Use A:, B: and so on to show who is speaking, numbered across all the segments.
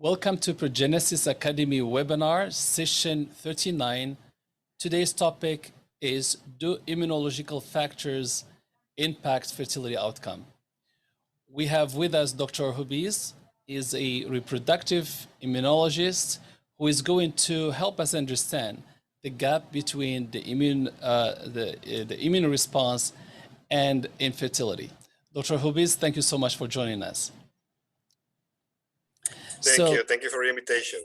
A: Welcome to Progenesis Academy webinar, session 39. Today's topic is, do immunological factors impact fertility outcome? We have with us Dr. Jubiz. He is a reproductive immunologist who is going to help us understand the gap between the immune response and infertility. Dr. Jubiz, thank you so much for joining us.
B: Thank you for the invitation.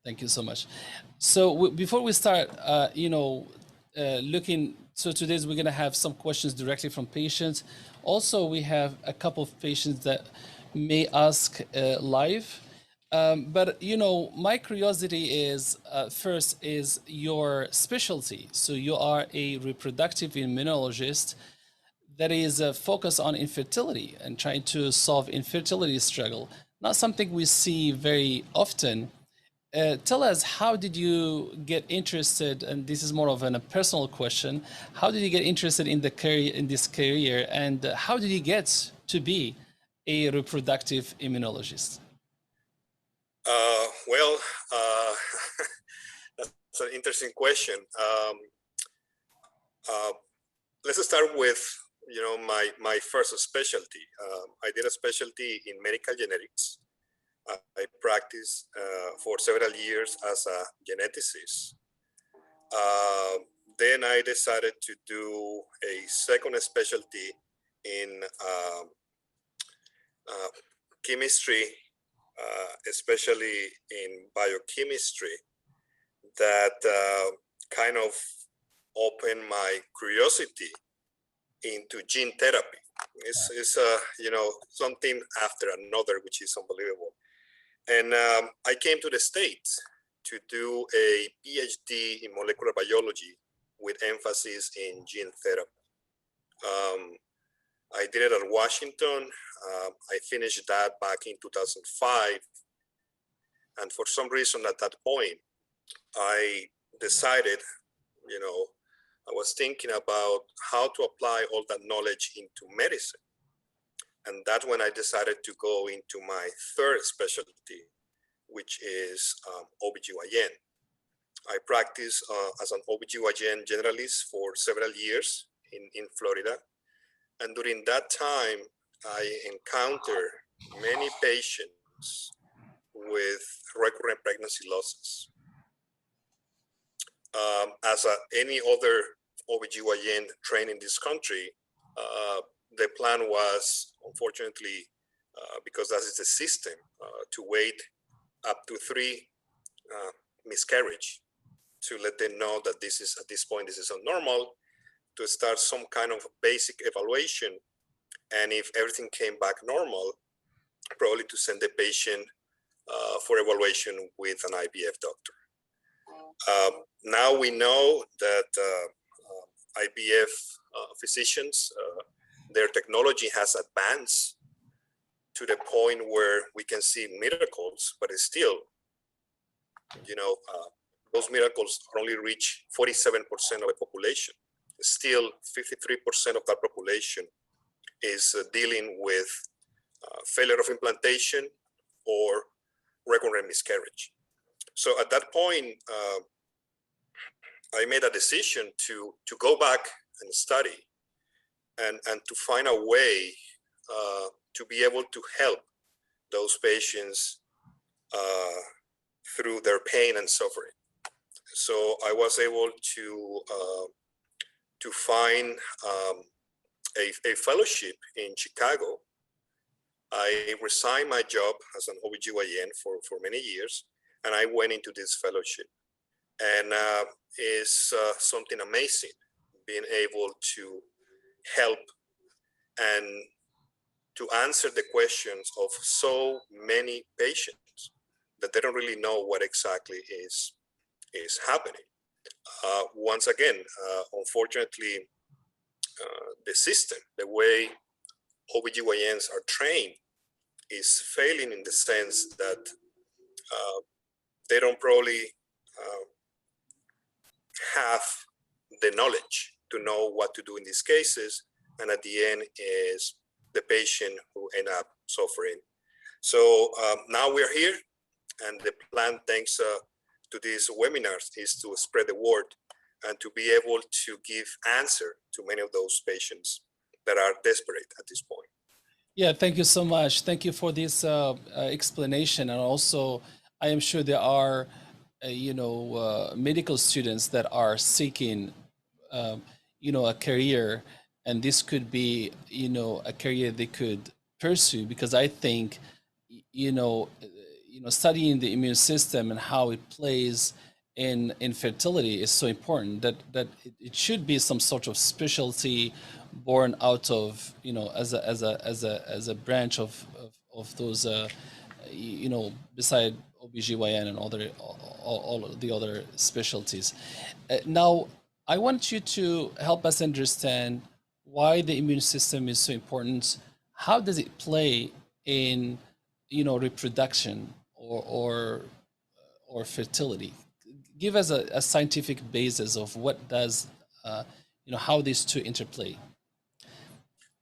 A: Thank you so much. So before we start, so today we're going to have some questions directly from patients. Also, we have a couple of patients that may ask live. But my curiosity is, first, is your specialty. So you are a reproductive immunologist that is focused on infertility and trying to solve infertility struggle. Not something we see very often. Tell us, how did you get interested, and this is more of a personal question, how did you get interested in this career, and how did you get to be a reproductive immunologist?
B: That's an interesting question. Let's start with my first specialty. I did a specialty in medical genetics. I practiced for several years as a geneticist. Then I decided to do a second specialty in chemistry, especially in biochemistry, that kind of opened my curiosity into gene therapy. It's something after another, which is unbelievable. And I came to the States to do a Ph.D. in molecular biology with emphasis in gene therapy. I did it at Washington. I finished that back in 2005. And for some reason at that point, I decided, I was thinking about how to apply all that knowledge into medicine. And that's when I decided to go into my third specialty, which is OBGYN. I practiced as an OBGYN generalist for several years in Florida. And during that time, I encountered many patients with recurrent pregnancy losses. As any other OBGYN trained in this country, the plan was, unfortunately, because that is the system, to wait up to 3 miscarriage to let them know that this is, at this point, this is abnormal, to start some kind of basic evaluation. And if everything came back normal, probably to send the patient for evaluation with an IVF doctor. Now we know that IVF physicians, their technology has advanced to the point where we can see miracles, but it's still, those miracles only reach 47% of the population. Still, 53% of that population is dealing with failure of implantation or recurrent miscarriage. So at that point, I made a decision to go back and study and to find a way to be able to help those patients through their pain and suffering. So I was able to find a fellowship in Chicago. I resigned my job as an OBGYN for many years, and I went into this fellowship. And it's something amazing, being able to help and to answer the questions of so many patients that they don't really know what exactly is happening. Once again, unfortunately, the system, the way OBGYNs are trained, is failing in the sense that they don't probably have the knowledge to know what to do in these cases. And at the end is the patient who end up suffering So now we're here, and the plan, thanks to these webinars, is to spread the word and to be able to give answer to many of those patients that are desperate at this point.
A: Yeah, thank you so much. Thank you for this explanation. And also, I am sure there are, medical students that are seeking, a career, and this could be, a career they could pursue, because I think, studying the immune system and how it plays in fertility is so important that it should be some sort of specialty born out of, as a branch of those, beside OBGYN and all of the other specialties. Now, I want you to help us understand why the immune system is so important. How does it play in, reproduction or fertility? Give us a scientific basis of what does, how these two interplay.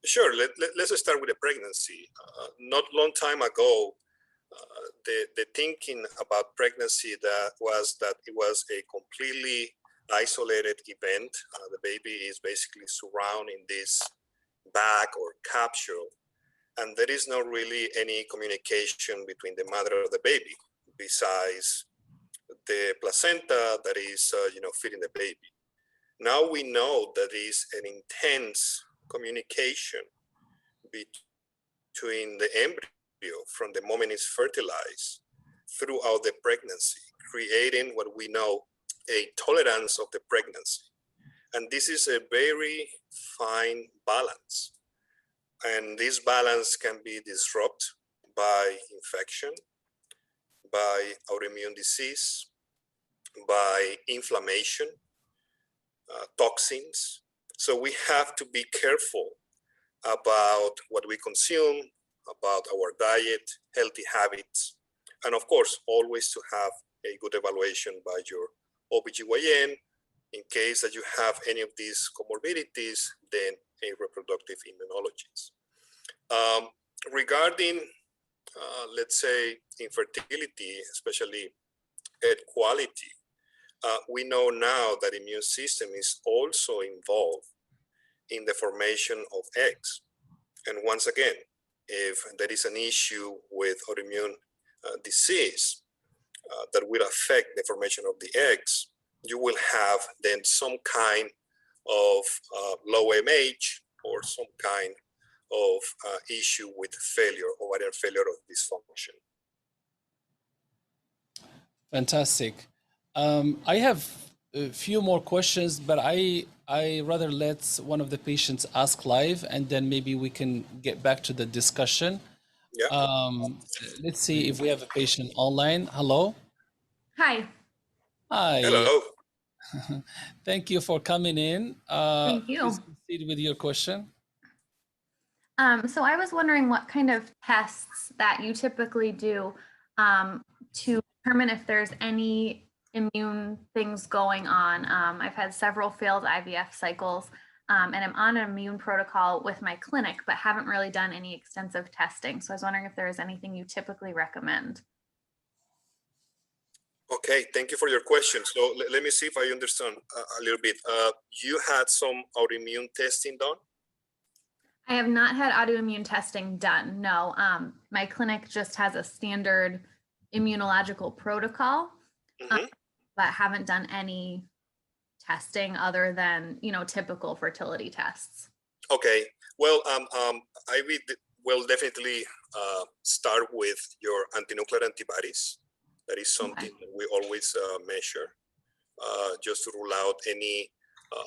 B: Sure. Let's start with the pregnancy. Not long time ago, the thinking about pregnancy was that it was a completely isolated event. The baby is basically surrounded in this bag or capsule, and there is not really any communication between the mother and the baby besides the placenta that is, feeding the baby. Now we know that there is an intense communication between the embryo from the moment it's fertilized throughout the pregnancy, creating what we know a tolerance of the pregnancy. And this is a very fine balance. And this balance can be disrupted by infection, by autoimmune disease, by inflammation, toxins. So we have to be careful about what we consume, about our diet, healthy habits, and of course, always to have a good evaluation by your OBGYN. In case that you have any of these comorbidities, then a reproductive immunologist. Regarding, let's say, infertility, especially egg quality, we know now that immune system is also involved in the formation of eggs. And once again, if there is an issue with autoimmune disease that will affect the formation of the eggs, you will have then some kind of low MH or some kind of issue with failure, ovarian failure of dysfunction.
A: Fantastic. I have a few more questions, but I rather let one of the patients ask live, and then maybe we can get back to the discussion.
B: Yeah.
A: Let's see if we have a patient online. Hello.
C: Hi.
A: Hi.
B: Hello.
A: Thank you for coming in.
C: Thank you.
A: Please proceed with your question.
C: So I was wondering what kind of tests that you typically do to determine if there's any immune things going on. I've had several failed IVF cycles, and I'm on an immune protocol with my clinic, but haven't really done any extensive testing. So I was wondering if there is anything you typically recommend.
B: Okay, thank you for your question. So let me see if I understand a little bit. You had some autoimmune testing done?
C: I have not had autoimmune testing done, no. My clinic just has a standard immunological protocol, but haven't done any testing other than, typical fertility tests.
B: Okay, well, I will definitely start with your antinuclear antibodies. That is something that we always measure just to rule out any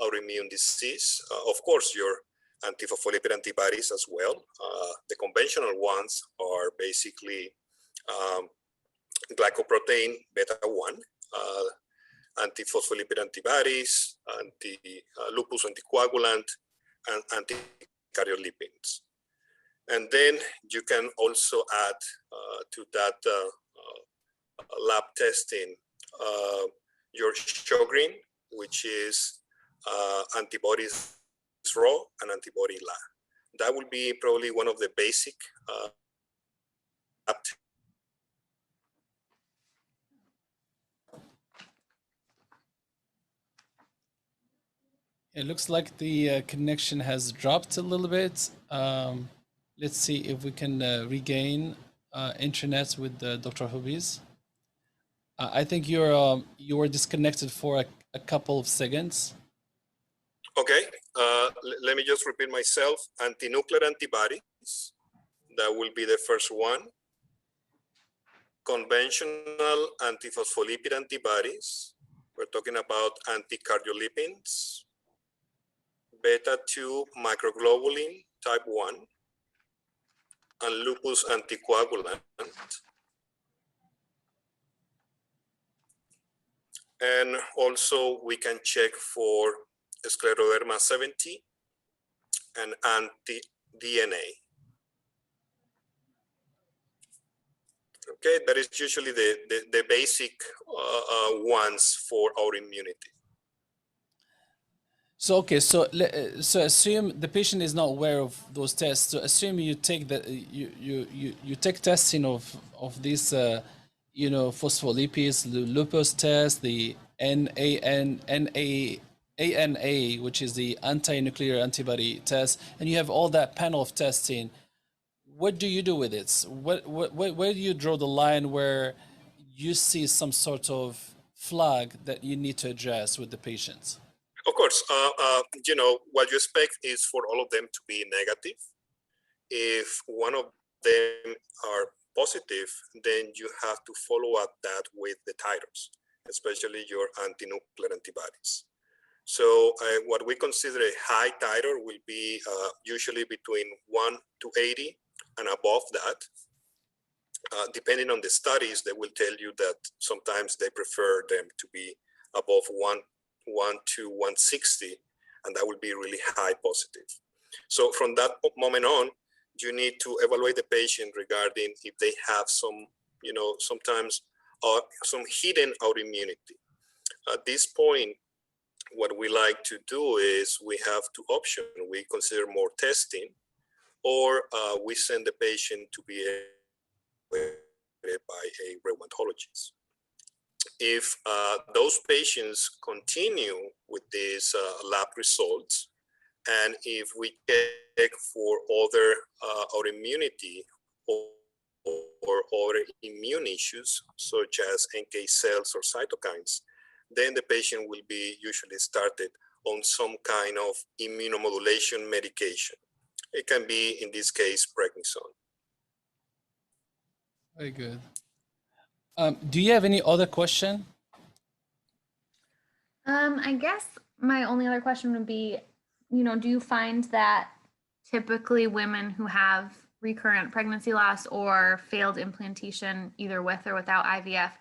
B: autoimmune disease. Of course, your antiphospholipid antibodies as well. The conventional ones are basically glycoprotein beta-1, antiphospholipid antibodies, lupus anticoagulant, and antikaryolepins. And then you can also add to that lab testing your Sjogren, which is antibodies raw and antibody La. That will be probably one of the basic
A: It looks like the connection has dropped a little bit. Let's see if we can regain internet with Dr. Jubiz. I think you were disconnected for a couple of seconds.
B: Okay, let me just repeat myself. Antinuclear antibodies, that will be the first one. Conventional antiphospholipid antibodies. We're talking about anticardiolipins, beta-2 microglobulin type 1, and lupus anticoagulant. And also we can check for scleroderma 70 and anti-DNA. Okay, that is usually the basic ones for autoimmunity.
A: So okay, so assume the patient is not aware of those tests. So assume you take the you take testing of these phospholipids, the lupus test, the ANA, which is the anti-nuclear antibody test, and you have all that panel of testing. What do you do with it? Where do you draw the line where you see some sort of flag that you need to address with the patients?
B: Of course, what you expect is for all of them to be negative. If one of them are positive, then you have to follow up that with the titers, especially your anti-nuclear antibodies. So what we consider a high titer will be usually between 1 to 80 and above that. Depending on the studies, they will tell you that sometimes they prefer them to be above 1 to 160, and that will be really high positive. So from that moment on, you need to evaluate the patient regarding if they have some, sometimes some hidden autoimmunity. At this point, what we like to do is we have two options. We consider more testing, or we send the patient to be evaluated by a rheumatologist. If those patients continue with these lab results, and if we check for other autoimmunity or other immune issues, such as NK cells or cytokines, then the patient will be usually started on some kind of immunomodulation medication. It can be, in this case, prednisone.
A: Very good. Do you have any other question?
C: I guess my only other question would be, do you find that typically women who have recurrent pregnancy loss or failed implantation, either with or without IVF,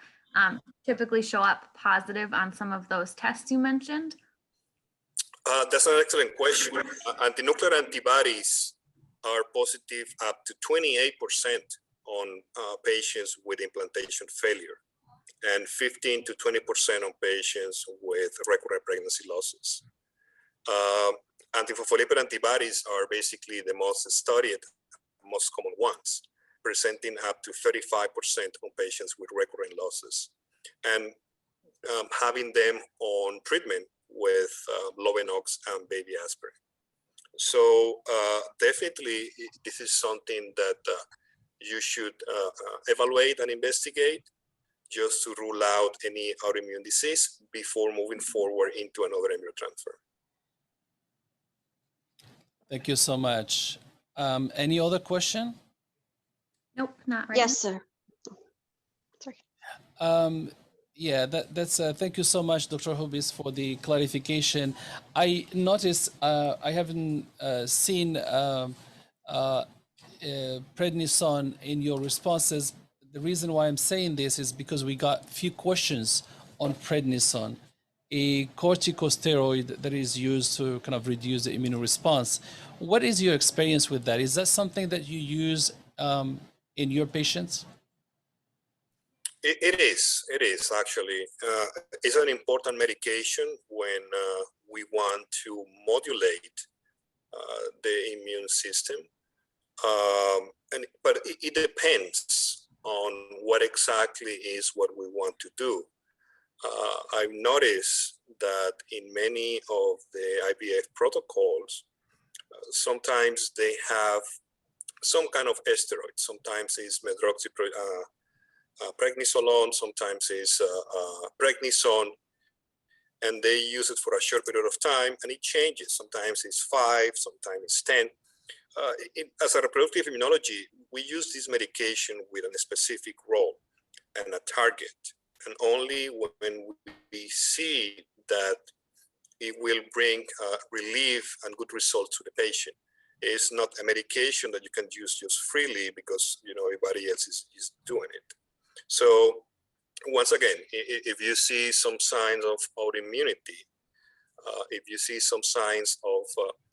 C: typically show up positive on some of those tests you mentioned?
B: That's an excellent question. Antinuclear antibodies are positive up to 28% on patients with implantation failure, and 15 to 20% on patients with recurrent pregnancy losses. Antiphospholipid antibodies are basically the most studied, most common ones, presenting up to 35% on patients with recurrent losses, and having them on treatment with Lovenox and baby aspirin. So definitely, this is something that you should evaluate and investigate, just to rule out any autoimmune disease before moving forward into another embryo transfer.
A: Thank you so much. Any other question?
C: Nope, not right.
D: Yes, sir. Sorry.
A: Yeah, that's thank you so much, Dr. Jubiz, for the clarification. I noticed I haven't seen prednisone in your responses. The reason why I'm saying this is because we got a few questions on prednisone, a corticosteroid that is used to kind of reduce the immune response. What is your experience with that? Is that something that you use in your patients?
B: It is actually. It's an important medication when we want to modulate the immune system. But it depends. on what exactly is what we want to do. I've noticed that in many of the IVF protocols, sometimes they have some kind of steroid. Sometimes it's prednisolone, sometimes it's prednisone, and they use it for a short period of time, and it changes. Sometimes it's 5, sometimes it's 10. As a reproductive immunology, we use this medication with a specific role and a target, and only when we see that it will bring relief and good results to the patient. It's not a medication that you can use just freely because everybody else is doing it. So once again, if you see some signs of autoimmunity, if you see some signs of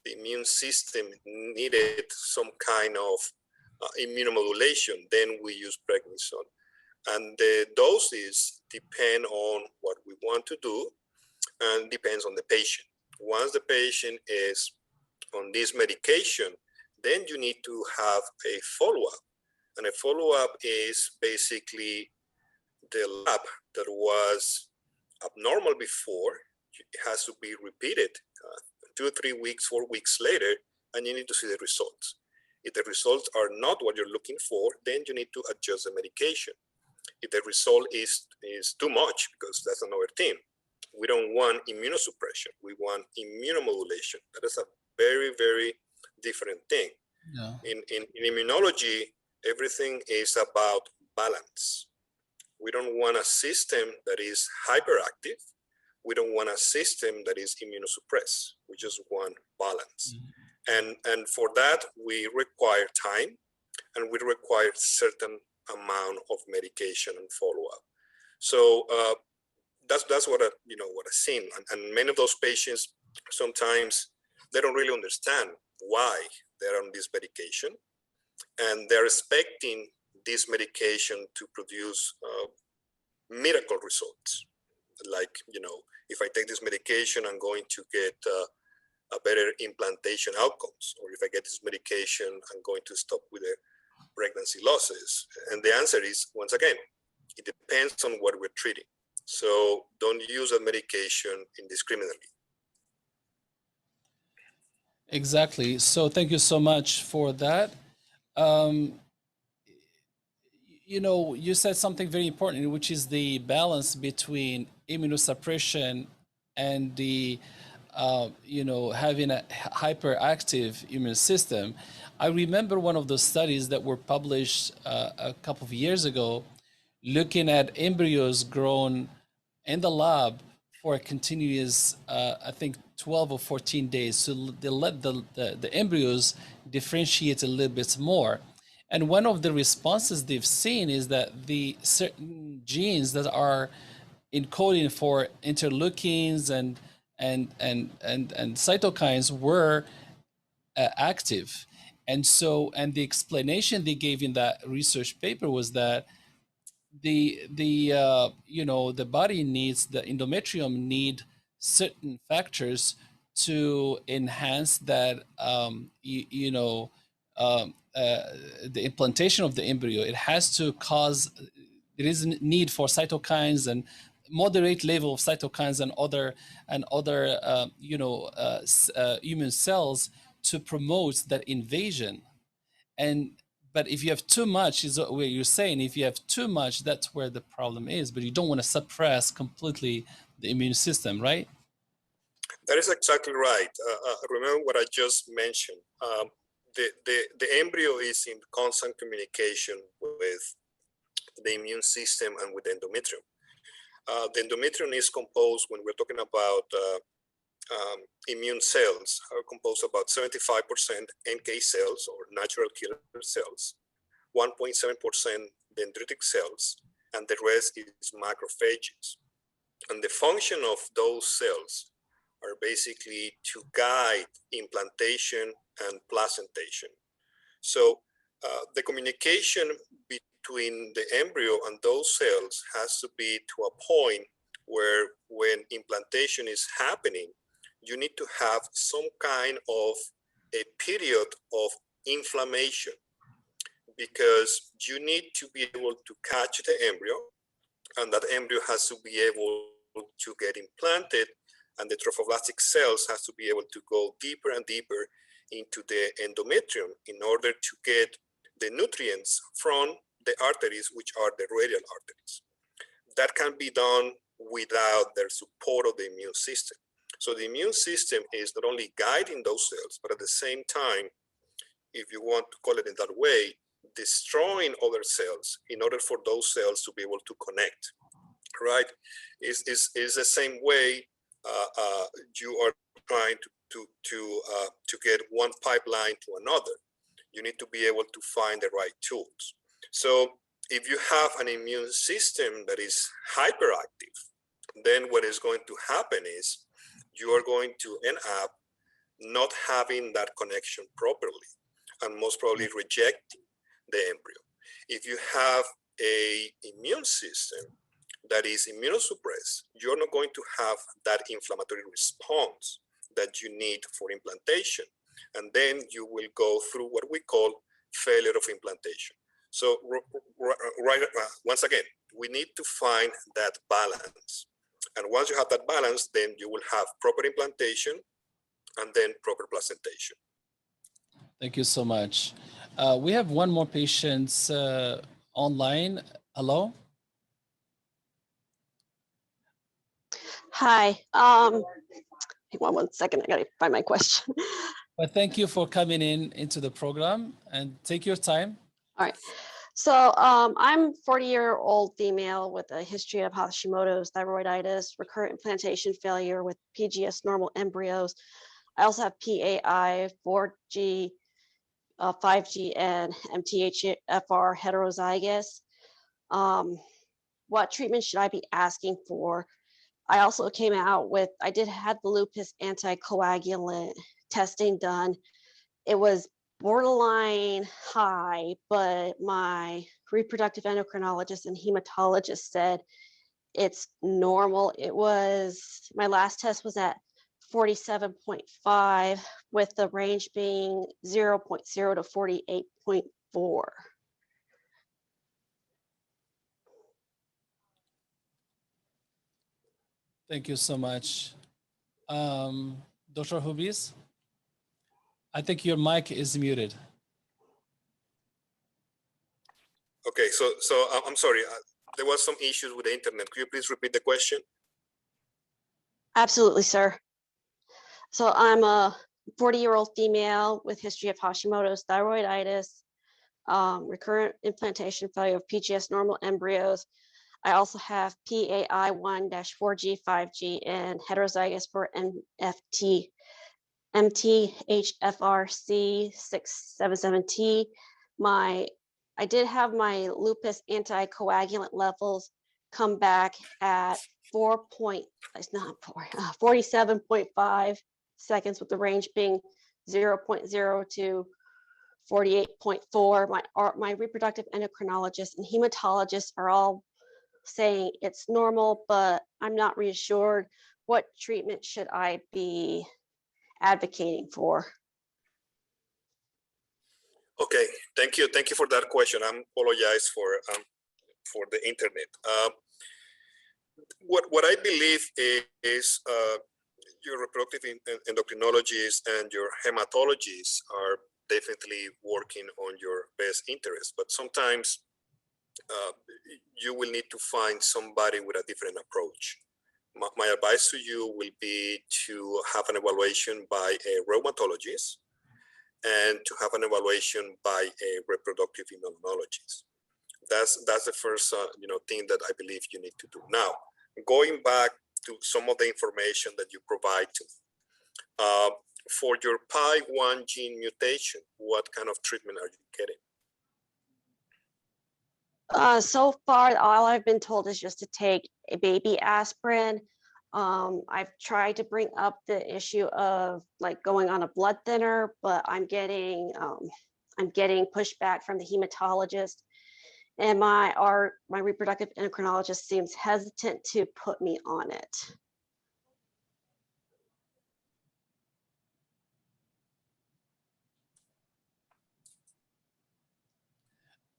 B: the immune system needed some kind of immunomodulation, then we use prednisone. And the doses depend on what we want to do and depends on the patient. Once the patient is on this medication, then you need to have a follow-up. And a follow-up is basically the lab that was abnormal before. It has to be repeated 2 or 3 weeks, 4 weeks later, and you need to see the results. If the results are not what you're looking for, then you need to adjust the medication. If the result is too much, because that's another thing, we don't want immunosuppression, we want immunomodulation. That is a very, very different thing.
A: Yeah.
B: In immunology, everything is about balance. We don't want a system that is hyperactive. We don't want a system that is immunosuppressed. We just want balance. And for that, we require time, and we require certain amount of medication and follow-up. So that's what what I've seen. And many of those patients, sometimes they don't really understand why they're on this medication, and they're expecting this medication to produce miracle results. Like, if I take this medication, I'm going to get a better implantation outcomes. Or if I get this medication, I'm going to stop with the pregnancy losses. And the answer is, once again, it depends on what we're treating. So don't use a medication indiscriminately.
A: Exactly. So thank you so much for that. You said something very important, which is the balance between immunosuppression and the, having a hyperactive immune system. I remember one of those studies that were published a couple of years ago, looking at embryos grown in the lab for a continuous, I think, 12 or 14 days. So they let the embryos differentiate a little bit more. And one of the responses they've seen is that the certain genes that are encoding for interleukins and cytokines were active. And the explanation they gave in that research paper was that the body needs, the endometrium need certain factors to enhance that the implantation of the embryo. It has to cause, there is a need for cytokines and moderate level of cytokines and other immune cells to promote that invasion. But if you have too much, is what you're saying, if you have too much, that's where the problem is. But you don't want to suppress completely the immune system, right?
B: That is exactly right. Remember what I just mentioned. The embryo is in constant communication with the immune system and with the endometrium. The endometrium is composed, when we're talking about immune cells, are composed about 75% NK cells or natural killer cells, 1.7% dendritic cells, and the rest is macrophages. And the function of those cells are basically to guide implantation and placentation. So the communication between the embryo and those cells has to be to a point where when implantation is happening, you need to have some kind of a period of inflammation. because you need to be able to catch the embryo, and that embryo has to be able to get implanted, and the trophoblastic cells has to be able to go deeper and deeper into the endometrium in order to get the nutrients from the arteries, which are the radial arteries. That can be done without the support of the immune system. So the immune system is not only guiding those cells, but at the same time, if you want to call it in that way, destroying other cells in order for those cells to be able to connect, right? Is the same way you are trying to get one pipeline to another. You need to be able to find the right tools. So if you have an immune system that is hyperactive, then what is going to happen is you are going to end up not having that connection properly, and most probably rejecting the embryo. If you have an immune system that is immunosuppressed, you're not going to have that inflammatory response that you need for implantation. And then you will go through what we call failure of implantation. So once again, we need to find that balance. And once you have that balance, then you will have proper implantation and then proper placentation.
A: Thank you so much. We have one more patient online. Hello?
D: Hi. One second. I gotta find my question.
A: Well, thank you for coming into the program, and take your time.
D: All right. So I'm 40-year-old female with a history of Hashimoto's, thyroiditis, recurrent implantation failure with PGS normal embryos. I also have PAI, 4G, 5G, and MTHFR heterozygous. What treatment should I be asking for? I also came out with, I did have the lupus anticoagulant testing done. It was borderline high, but my reproductive endocrinologist and hematologist said it's normal. It was, my last test was at 47.5 with the range being 0.0 to 48.4.
A: Thank you so much. Dr. Jubiz, I think your mic is muted.
B: Okay, so I'm sorry, there was some issues with the internet. Could you please repeat the question?
D: Absolutely, sir. So I'm a 40-year-old female with history of Hashimoto's, thyroiditis, recurrent implantation failure of PGS normal embryos. I also have PAI1-4G, 5G, and heterozygous for MTHFRC677T. I did have my lupus anticoagulant levels come back at 47.5 seconds, with the range being 0.0 to 48.4. My reproductive endocrinologist and hematologist are all saying it's normal, but I'm not reassured. What treatment should I be advocating for?
B: Okay, thank you for that question. I apologize for the internet. What I believe is your reproductive endocrinologists and your hematologists are definitely working on your best interest, but sometimes you will need to find somebody with a different approach. My advice to you will be to have an evaluation by a rheumatologist and to have an evaluation by a reproductive immunologist. That's the first thing that I believe you need to do. Now, going back to some of the information that you provide to me, for your PAI1 gene mutation, what kind of treatment are you getting?
D: So far, all I've been told is just to take a baby aspirin. I've tried to bring up the issue of like going on a blood thinner, but I'm getting pushback from the hematologist, and my reproductive endocrinologist seems hesitant to put me on it.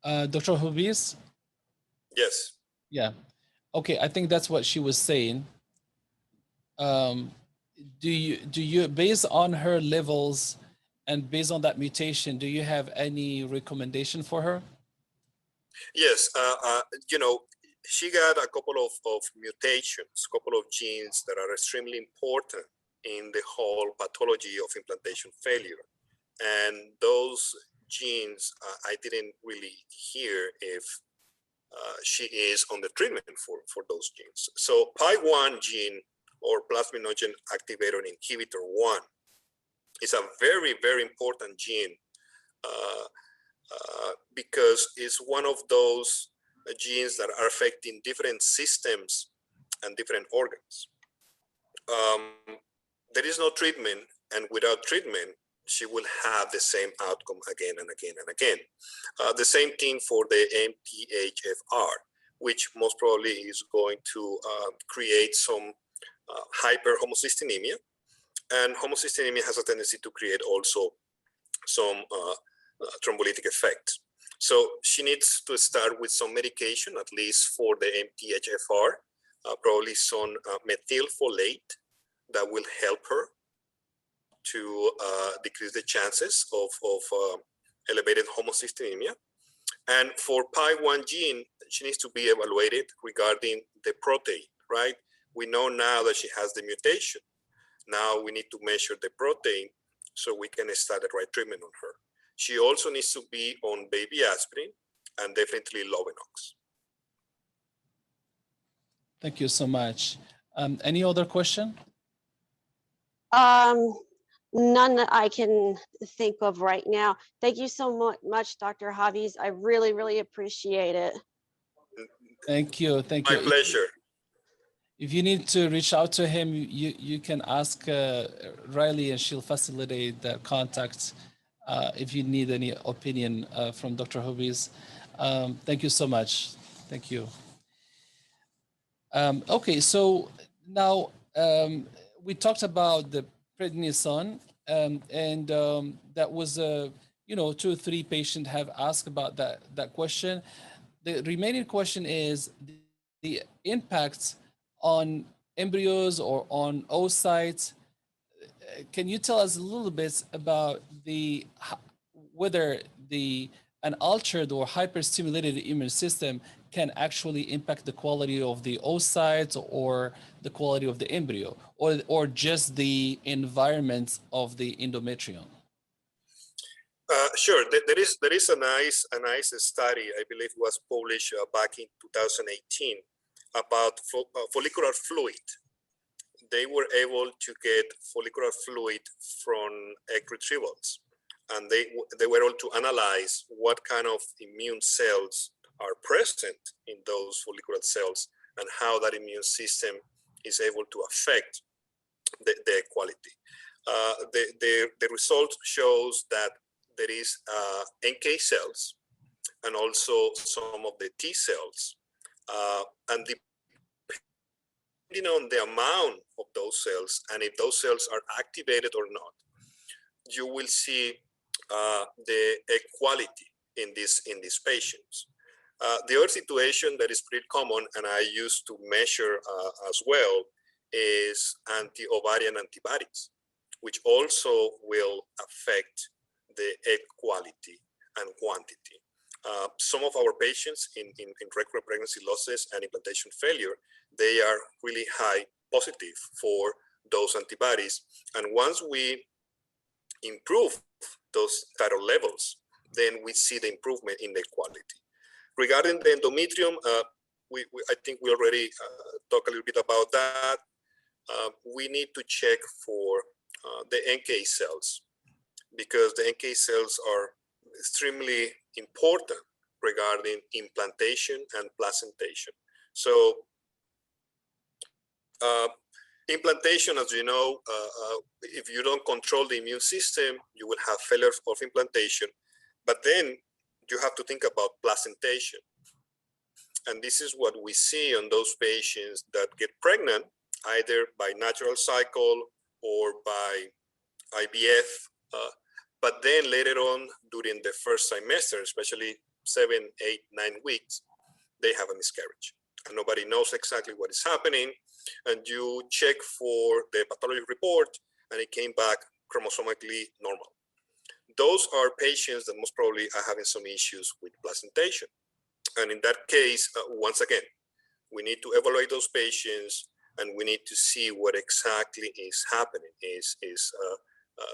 A: Dr. Jubiz?
B: Yes.
A: Yeah. Okay, I think that's what she was saying. Do you based on her levels and based on that mutation, do you have any recommendation for her?
B: Yes. You know, she got a couple of mutations, couple of genes that are extremely important in the whole pathology of implantation failure. And those genes, I didn't really hear if she is on the treatment for those genes. So PI1 gene or plasminogen activator inhibitor 1 is a very, very important gene because it's one of those genes that are affecting different systems and different organs. There is no treatment, and without treatment, she will have the same outcome again and again and again. The same thing for the MTHFR, which most probably is going to create some hyperhomocystinemia. And homocystinemia has a tendency to create also some thrombolytic effect. So she needs to start with some medication, at least for the MTHFR, probably some methylfolate that will help her to decrease the chances of elevated homocystinemia. And for PI1 gene, she needs to be evaluated regarding the protein, right? We know now that she has the mutation. Now we need to measure the protein so we can start the right treatment on her. She also needs to be on baby aspirin and definitely Lovenox.
A: Thank you so much. Any other question?
D: None that I can think of right now. Thank you so much, Dr. Jubiz. I really, really appreciate it.
A: Thank you. Thank you.
B: My pleasure.
A: If you need to reach out to him, you can ask Riley and she'll facilitate the contact if you need any opinion from Dr. Jubiz. Thank you so much. Thank you. Okay, so now we talked about the prednisone, and that was you know, 2 or 3 patients have asked about that question. The remaining question is the impact on embryos or on oocytes. Can you tell us a little bit about whether an altered or hyperstimulated immune system can actually impact the quality of the oocytes or the quality of the embryo, or just the environment of the endometrium?
B: Sure. There is a nice study, I believe it was published back in 2018 about follicular fluid. They were able to get follicular fluid from egg retrievals, and they were able to analyze what kind of immune cells are present in those follicular cells and how that immune system is able to affect the egg quality. The result shows that there is NK cells and also some of the T cells, and depending on the amount of those cells and if those cells are activated or not, you will see the egg quality in these patients. The other situation that is pretty common, and I used to measure as well, is anti-ovarian antibodies, which also will affect the egg quality and quantity. Some of our patients in recurrent pregnancy losses and implantation failure, they are really high positive for those antibodies. And once we improve those titer levels, then we see the improvement in the quality. Regarding the endometrium, I think we already talked a little bit about that. We need to check for the NK cells, because the NK cells are extremely important regarding implantation and placentation. So implantation, as you know, if you don't control the immune system, you will have failure of implantation, but then you have to think about placentation. And this is what we see on those patients that get pregnant, either by natural cycle or by IVF, but then later on during the first trimester, especially 7, 8, 9 weeks, they have a miscarriage. And nobody knows exactly what is happening. And you check for the pathology report, and it came back chromosomically normal. Those are patients that most probably are having some issues with placentation. And in that case, once again, we need to evaluate those patients, and we need to see what exactly is happening. Is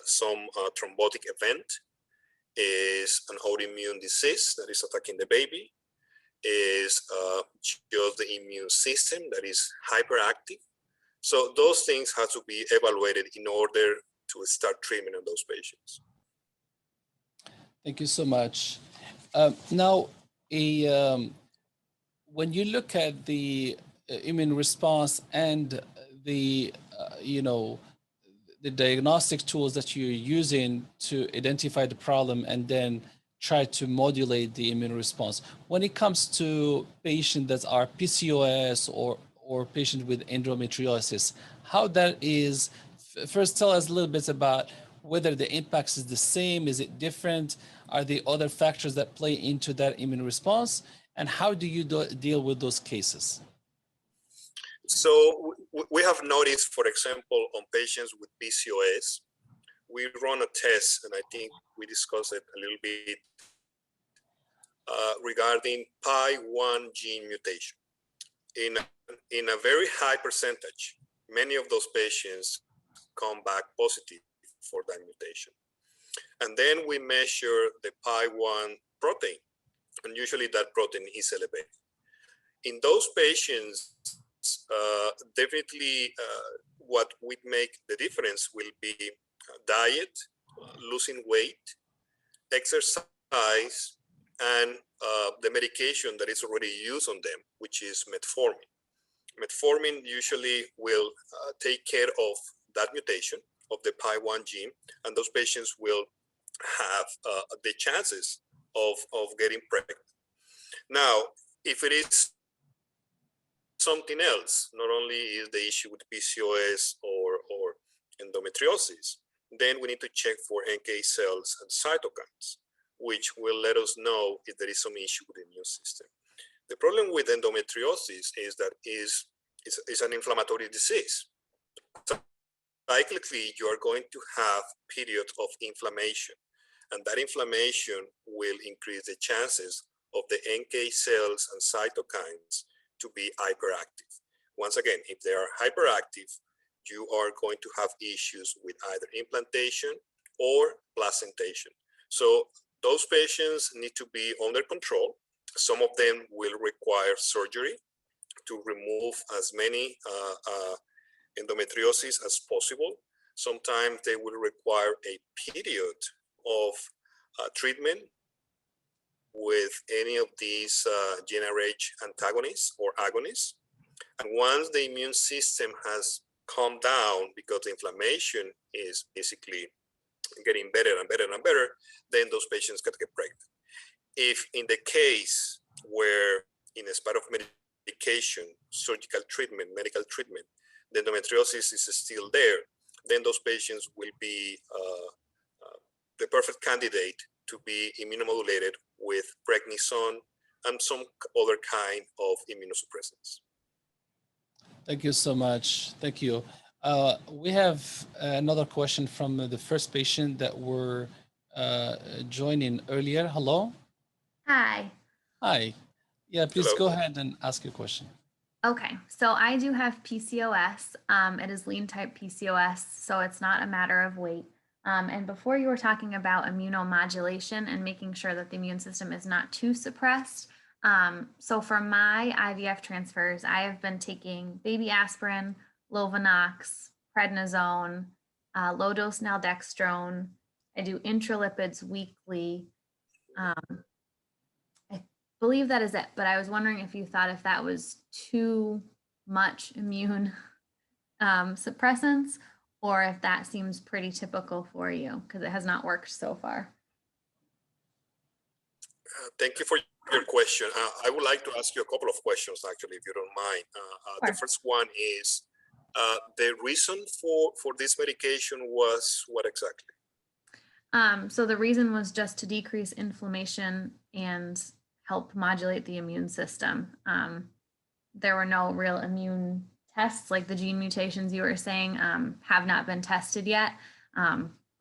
B: some thrombotic event? Is an autoimmune disease that is attacking the baby? Is just the immune system that is hyperactive? So those things have to be evaluated in order to start treatment on those patients.
A: Thank you so much. Now, when you look at the immune response and the, the diagnostic tools that you're using to identify the problem and then try to modulate the immune response, when it comes to patients that are PCOS or patients with endometriosis, how that is, first tell us a little bit about whether the impact is the same, is it different, are there other factors that play into that immune response, and how do you deal with those cases?
B: So we have noticed, for example, on patients with PCOS, we run a test, and I think we discussed it a little bit regarding PI1 gene mutation. In a very high percentage, many of those patients come back positive for that mutation. And then we measure the PI1 protein, and usually that protein is elevated. In those patients, definitely what would make the difference will be diet, losing weight, exercise, and the medication that is already used on them, which is metformin. Metformin usually will take care of that mutation of the PI1 gene, and those patients will have the chances of getting pregnant. Now, if it is something else, not only is the issue with PCOS or endometriosis, then we need to check for NK cells and cytokines, which will let us know if there is some issue with the immune system. The problem with endometriosis is that it's an inflammatory disease. So cyclically, you are going to have periods of inflammation, and that inflammation will increase the chances of the NK cells and cytokines to be hyperactive. Once again, if they are hyperactive, you are going to have issues with either implantation or placentation. So those patients need to be under control. Some of them will require surgery to remove as many endometriosis as possible. Sometimes they will require a period of treatment with any of these GnRH antagonists or agonists. And once the immune system has calmed down because the inflammation is basically getting better and better and better, then those patients can get pregnant. If in the case where, in spite of medication, surgical treatment, medical treatment, the endometriosis is still there, then those patients will be the perfect candidate to be immunomodulated with prednisone and some other kind of immunosuppressants.
A: Thank you so much. Thank you. We have another question from the first patient that were joining earlier. Hello.
C: Hi.
A: Hi. Yeah, please
B: Hello.
A: go ahead and ask your question.
C: Okay, so I do have PCOS. It is lean type PCOS, so it's not a matter of weight. And before you were talking about immunomodulation and making sure that the immune system is not too suppressed. So for my IVF transfers, I have been taking baby aspirin, Lovenox, prednisone, low dose naltrexone. I do intralipids weekly. I believe that is it, but I was wondering if you thought if that was too much immune suppressants, or if that seems pretty typical for you, because it has not worked so far.
B: Thank you for your question. I would like to ask you a couple of questions, actually, if you don't mind. The first one is, the reason for this medication was what exactly?
C: So the reason was just to decrease inflammation and help modulate the immune system. There were no real immune tests, like the gene mutations you were saying have not been tested yet.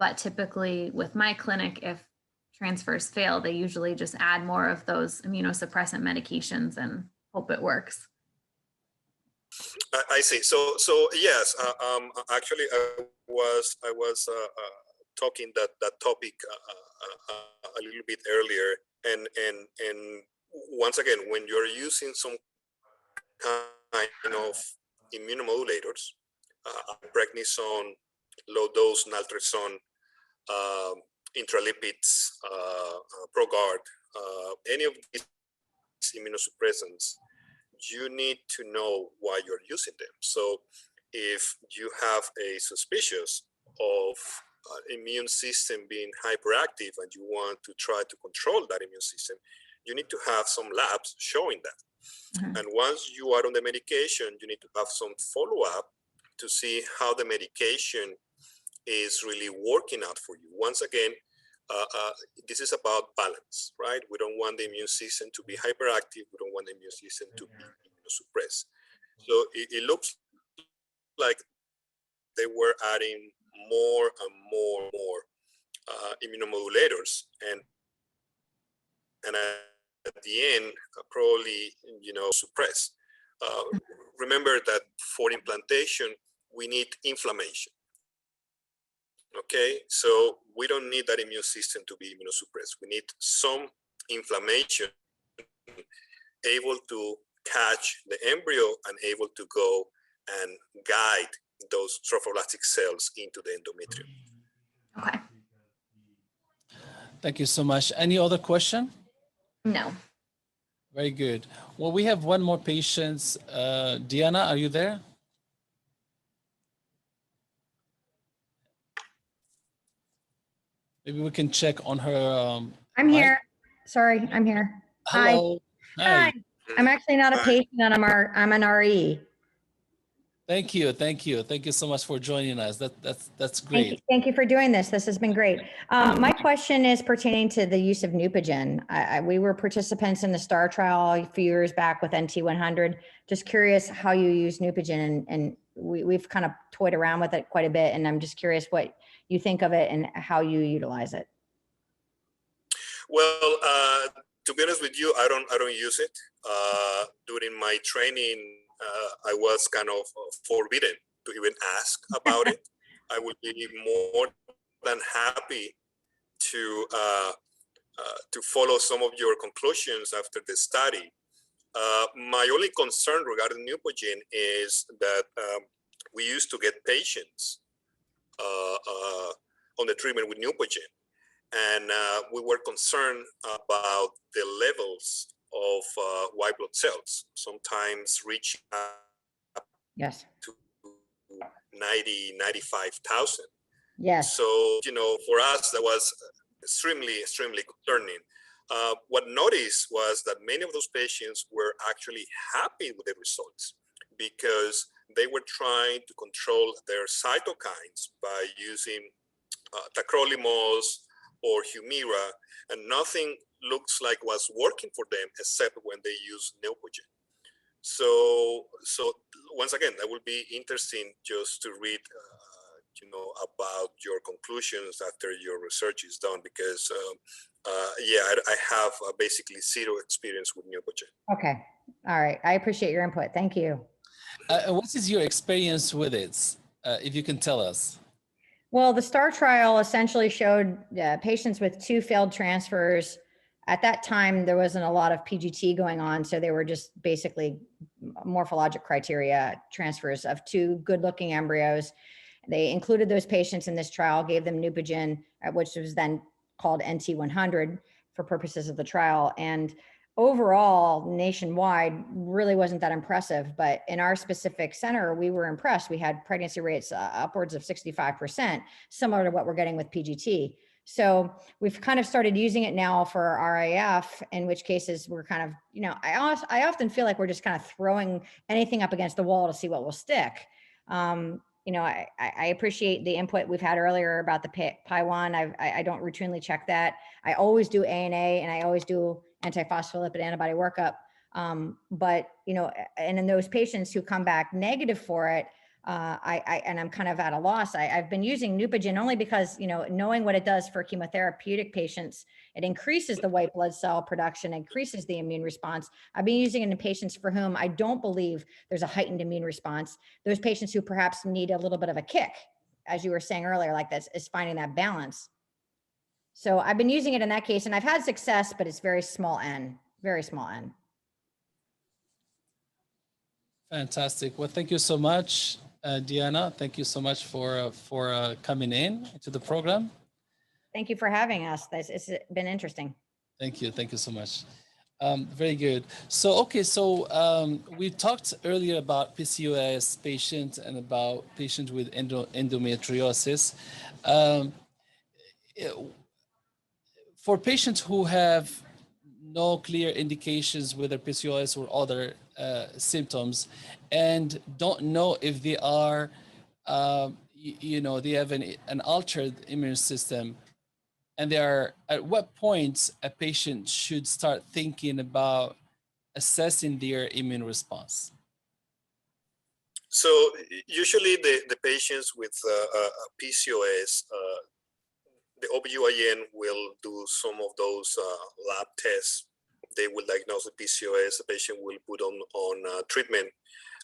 C: But typically with my clinic, if transfers fail, they usually just add more of those immunosuppressant medications and hope it works.
B: I see. So yes, actually, I was talking that topic a little bit earlier, and once again, when you're using some kind of immunomodulators, prednisone, low dose naltrexone, intralipids, Progard, any of these immunosuppressants, you need to know why you're using them. So if you have a suspicious of immune system being hyperactive and you want to try to control that immune system, you need to have some labs showing that. Mm-hmm. And once you are on the medication, you need to have some follow-up to see how the medication is really working out for you. Once again, this is about balance, right? We don't want the immune system to be hyperactive. We don't want the immune system to be immunosuppressed. So it looks like they were adding more and more immunomodulators, and at the end, probably suppress. Remember that for implantation, we need inflammation. Okay, so we don't need that immune system to be immunosuppressed. We need some inflammation able to catch the embryo and able to go and guide those trophoblastic cells into the endometrium.
C: Okay.
A: Thank you so much. Any other question?
C: No.
A: Very good. Well, we have one more patient. Diana, are you there? Maybe we can check on her.
E: I'm here. Sorry, I'm here.
A: Hello.
E: Hi. I'm actually not a patient, and I'm an RE.
A: Thank you. Thank you. Thank you so much for joining us. That's great.
E: Thank you for doing this. This has been great. My question is pertaining to the use of Neupogen. We were participants in the STAR trial a few years back with NT100. Just curious how you use Neupogen, and we've kind of toyed around with it quite a bit, and I'm just curious what you think of it and how you utilize it.
B: Well, to be honest with you, I don't use it. During my training, I was kind of forbidden to even ask about it. I would be more than happy to follow some of your conclusions after the study. My only concern regarding Neupogen is that we used to get patients on the treatment with Neupogen, and we were concerned about the levels of white blood cells, sometimes reaching up to 90, 95,000.
E: Yes.
B: So, for us, that was extremely concerning. What noticed was that many of those patients were actually happy with the results because they were trying to control their cytokines by using tacrolimus or Humira, and nothing looks like was working for them except when they use Neupogen. So once again, that would be interesting just to read, about your conclusions after your research is done, because I have basically zero experience with Neupogen.
E: Okay. All right. I appreciate your input. Thank you.
A: What is your experience with it, if you can tell us?
E: Well, the STAR trial essentially showed patients with 2 failed transfers. At that time, there wasn't a lot of PGT going on, so they were just basically morphologic criteria transfers of 2 good-looking embryos. They included those patients in this trial, gave them Neupogen, which was then called NT100 for purposes of the trial. And overall, nationwide, really wasn't that impressive. But in our specific center, we were impressed. We had pregnancy rates upwards of 65%, similar to what we're getting with PGT. So we've kind of started using it now for RAF, in which cases we're kind of, I often feel like we're just kind of throwing anything up against the wall to see what will stick. you know, I appreciate the input we've had earlier about the PI1. I don't routinely check that. I always do ANA and I always do antiphospholipid antibody workup. But, you know, and in those patients who come back negative for it, and I'm kind of at a loss. I've been using Neupogen only because, you know, knowing what it does for chemotherapeutic patients, it increases the white blood cell production, increases the immune response. I've been using it in patients for whom I don't believe there's a heightened immune response. Those patients who perhaps need a little bit of a kick, as you were saying earlier, like this, is finding that balance. So I've been using it in that case and I've had success, but it's very small N, very small N.
A: Fantastic. Well, thank you so much, Diana. Thank you so much for coming in to the program.
E: Thank you for having us. It's been interesting.
A: Thank you. Thank you so much. Very good. So, okay. So we talked earlier about PCOS patients and about patients with endometriosis. For patients who have no clear indications whether PCOS or other symptoms and don't know if they are, you know, they have an altered immune system, and they are, at what points a patient should start thinking about assessing their immune response?
B: So usually the patients with PCOS, the OBGYN will do some of those lab tests. They will diagnose the PCOS, the patient will put on treatment.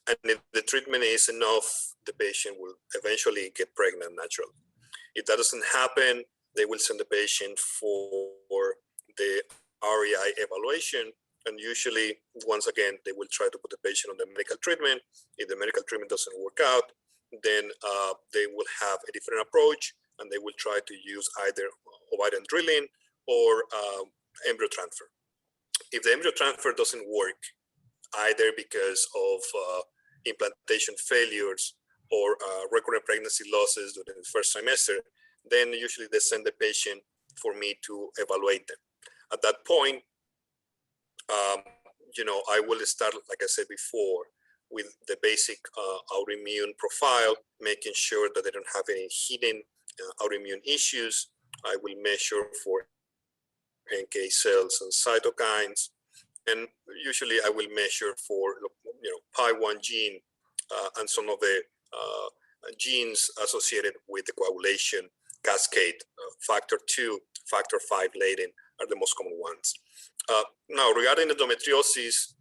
B: And if the treatment is enough, the patient will eventually get pregnant naturally. If that doesn't happen, they will send the patient for the REI evaluation. And usually, once again, they will try to put the patient on the medical treatment. If the medical treatment doesn't work out, then they will have a different approach, and they will try to use either ovarian drilling or embryo transfer. If the embryo transfer doesn't work, either because of implantation failures or recurrent pregnancy losses during the first trimester, then usually they send the patient for me to evaluate them. At that point, you know, I will start, like I said before, with the basic autoimmune profile, making sure that they don't have any hidden autoimmune issues. I will measure for NK cells and cytokines, and usually I will measure for, you know, PI1 gene and some of the genes associated with the coagulation cascade. Factor 2, factor 5 Leiden are the most common ones. Now, regarding endometriosis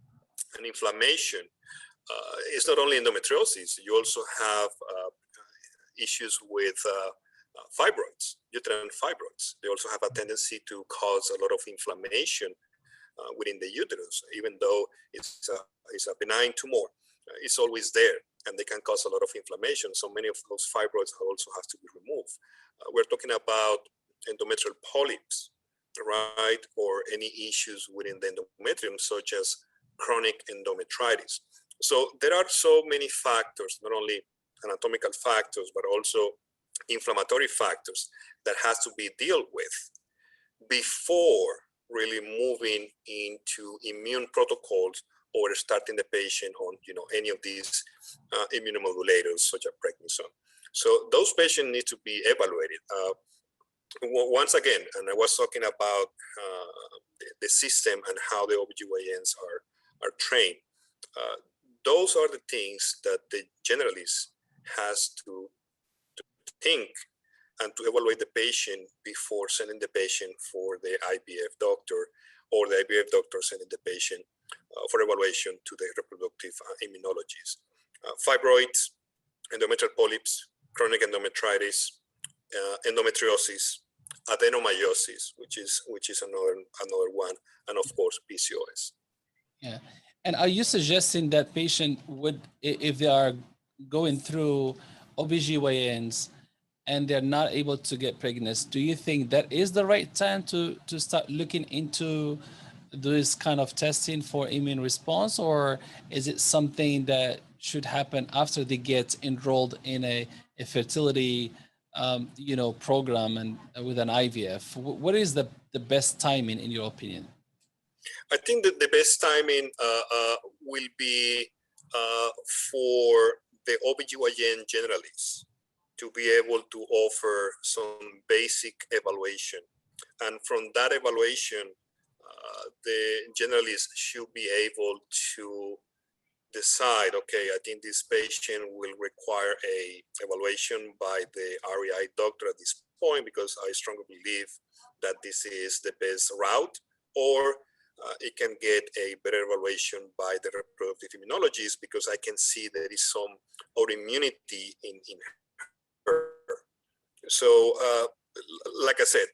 B: and inflammation, it's not only endometriosis. You also have issues with fibroids, uterine fibroids. They also have a tendency to cause a lot of inflammation within the uterus, even though it's a benign tumor. It's always there, and they can cause a lot of inflammation. So many of those fibroids also have to be removed. We're talking about endometrial polyps, right? Or any issues within the endometrium, such as chronic endometritis. So there are so many factors, not only anatomical factors, but also inflammatory factors that has to be dealt with before really moving into immune protocols or starting the patient on, you know, any of these immunomodulators such as prednisone. So those patients need to be evaluated. Once again, and I was talking about the system and how the OBGYNs are trained. Those are the things that the generalist has to think and to evaluate the patient before sending the patient for the IVF doctor, or the IVF doctor sending the patient for evaluation to the reproductive immunologist. Fibroids, endometrial polyps, chronic endometritis, endometriosis, adenomyosis, which is another one, and of course PCOS.
A: Yeah, and are you suggesting that patient would, if they are going through OBGYNs and they're not able to get pregnant, do you think that is the right time to start looking into this kind of testing for immune response, or is it something that should happen after they get enrolled in a fertility you know, program and with an IVF? What is the best timing in your opinion?
B: I think that the best timing will be for the OBGYN generalists to be able to offer some basic evaluation. And from that evaluation, the generalist should be able to decide, okay, I think this patient will require a evaluation by the REI doctor at this point because I strongly believe that this is the best route, or it can get a better evaluation by the reproductive immunologist because I can see there is some autoimmunity in her. So, like I said,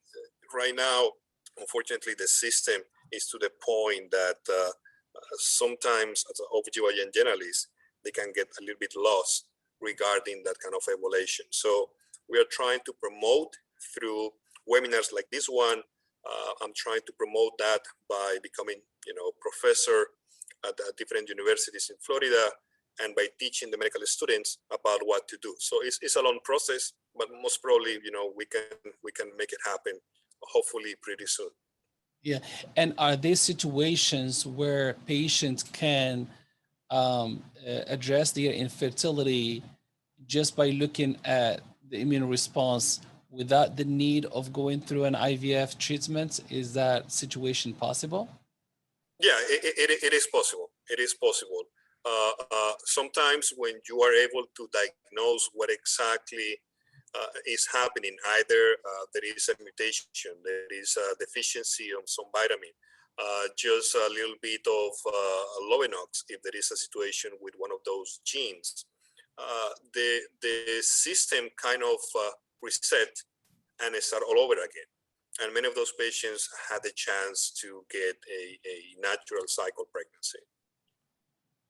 B: right now, unfortunately, the system is to the point that sometimes as an OBGYN generalist, they can get a little bit lost regarding that kind of evaluation. So we are trying to promote through webinars like this one. I'm trying to promote that by becoming, professor at different universities in Florida and by teaching the medical students about what to do. So it's a long process, but most probably, we can make it happen hopefully pretty soon.
A: Yeah, and are there situations where patients can address their infertility just by looking at the immune response without the need of going through an IVF treatment? Is that situation possible?
B: Yeah, it is possible. It is possible. Sometimes when you are able to diagnose what exactly is happening, either there is a mutation, there is a deficiency of some vitamin, just a little bit of Lovenox, if there is a situation with one of those genes, the system kind of reset and start all over again. And many of those patients had the chance to get a natural cycle pregnancy.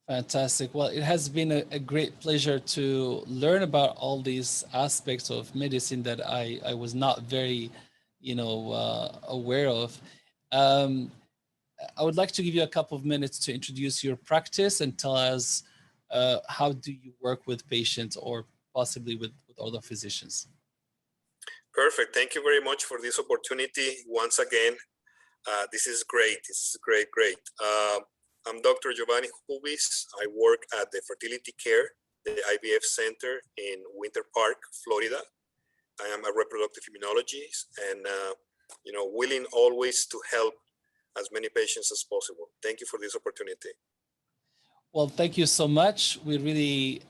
A: Fantastic. Well, it has been a great pleasure to learn about all these aspects of medicine that I was not very, aware of. I would like to give you a couple of minutes to introduce your practice and tell us how do you work with patients or possibly with other physicians.
B: Perfect. Thank you very much for this opportunity. Once again, this is great. This is great. I'm Dr. Giovanni Jubiz. I work at the Fertility Care, the IVF Center in Winter Park, Florida. I am a reproductive immunologist and, willing always to help as many patients as possible. Thank you for this opportunity.
A: Well, thank you so much. We really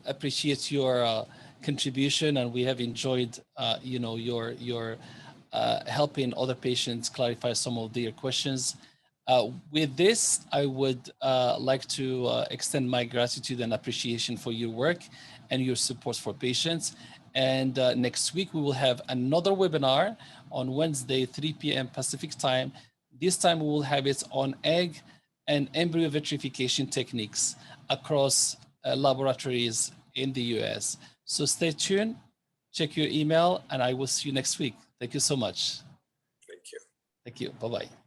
A: appreciate your contribution, and we have enjoyed, your helping other patients clarify some of their questions. With this, I would like to extend my gratitude and appreciation for your work and your support for patients. And next week, we will have another webinar on Wednesday, 3 p.m. Pacific time. This time, we will have it on egg and embryo vitrification techniques across laboratories in the US. So stay tuned, check your email, and I will see you next week. Thank you so much.
B: Thank you.
A: Thank you. Bye-bye.